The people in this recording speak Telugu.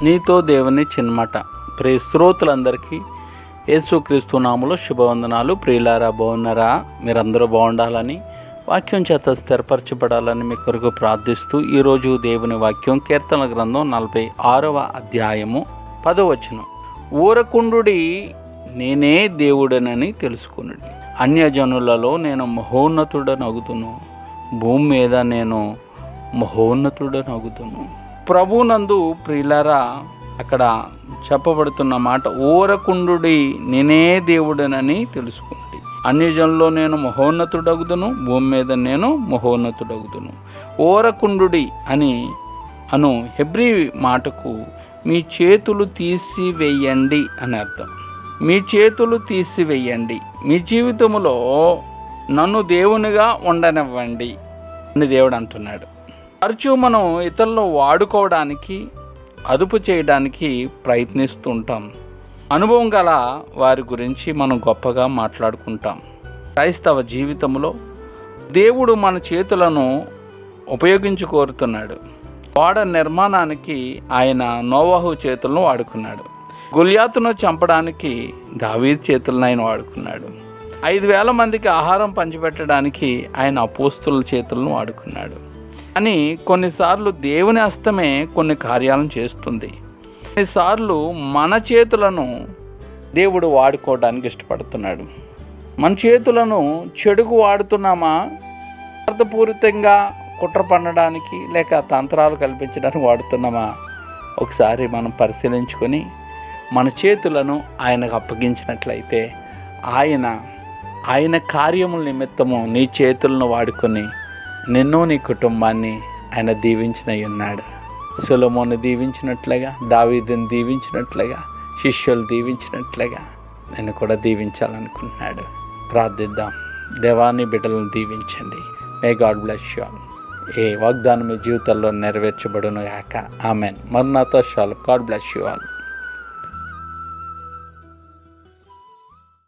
నీతో దేవుని చిన్మాట. ప్రియ శ్రోతలందరికీ యేసుక్రీస్తు నామములో శుభవందనాలు. ప్రియులారా, బాగున్నారా? మీరందరూ బాగుండాలని, వాక్యం చేత స్థిరపరచబడాలని మీ కొరకు ప్రార్థిస్తూ ఈరోజు దేవుని వాక్యం కీర్తన గ్రంథం 46వ అధ్యాయము 10వ వచనం. ఊరకుండుడి, నేనే దేవుడనని తెలుసుకునుడి. అన్యజనులలో నేను మహోన్నతుడనగుదును, భూమి మీద నేను మహోన్నతుడనగుదును. ప్రభునందు ప్రియులారా, అక్కడ చెప్పబడుతున్న మాట ఊరకుండుడి, నేనే దేవుడనని తెలుసుకుంది. అన్యజనుల్లో నేను మహోన్నతుడగుదును, భూమి మీద నేను మహోన్నతుడగుదును. ఊరకుండుడి అను హెబ్రీ మాటకు మీ చేతులు తీసివేయండి అని అర్థం. మీ చేతులు తీసివేయండి, మీ జీవితంలో నన్ను దేవునిగా ఉండనివ్వండి అని దేవుడు అంటున్నాడు. తరచూ మనం ఇతరులను వాడుకోవడానికి, అదుపు చేయడానికి ప్రయత్నిస్తూ ఉంటాం. అనుభవం గల వారి గురించి మనం గొప్పగా మాట్లాడుకుంటాం. క్రైస్తవ జీవితంలో దేవుడు మన చేతులను ఉపయోగించుకోరుతున్నాడు. ఓడ నిర్మాణానికి ఆయన నోవహు చేతులను వాడుకున్నాడు. గొల్యాతును చంపడానికి దావీదు చేతులను ఆయన వాడుకున్నాడు. 5,000 మందికి ఆహారం పంచిపెట్టడానికి ఆయన అపోస్తుల చేతులను వాడుకున్నాడు. కానీ కొన్నిసార్లు దేవుని హస్తమే కొన్ని కార్యాలను చేస్తుంది. కొన్నిసార్లు మన చేతులను దేవుడు వాడుకోవడానికి ఇష్టపడుతున్నాడు. మన చేతులను చెడుకు వాడుతున్నామా, స్వార్థపూరితంగా కుట్ర పన్నడానికి లేక తంత్రాలు కల్పించడానికి వాడుతున్నామా? ఒకసారి మనం పరిశీలించుకొని మన చేతులను ఆయనకు అప్పగించినట్లయితే ఆయన కార్యముల నిమిత్తము నీ చేతులను వాడుకొని నిన్ను, నీ కుటుంబాన్ని ఆయన దీవించినై ఉన్నాడు. సొలొమోను దీవించినట్లుగా, దావీదుని దీవించినట్లుగా, శిష్యులు దీవించినట్లుగా నేను కూడా దీవించాలనుకుంటున్నాడు. ప్రార్థిద్దాం. దేవాన్ని బిడ్డలను దీవించండి. May God bless you all. ఏ వాగ్దానం మీ జీవితాల్లో నెరవేర్చబడును గాక. ఆమెన్. మరణాతో షాల్. God bless you all.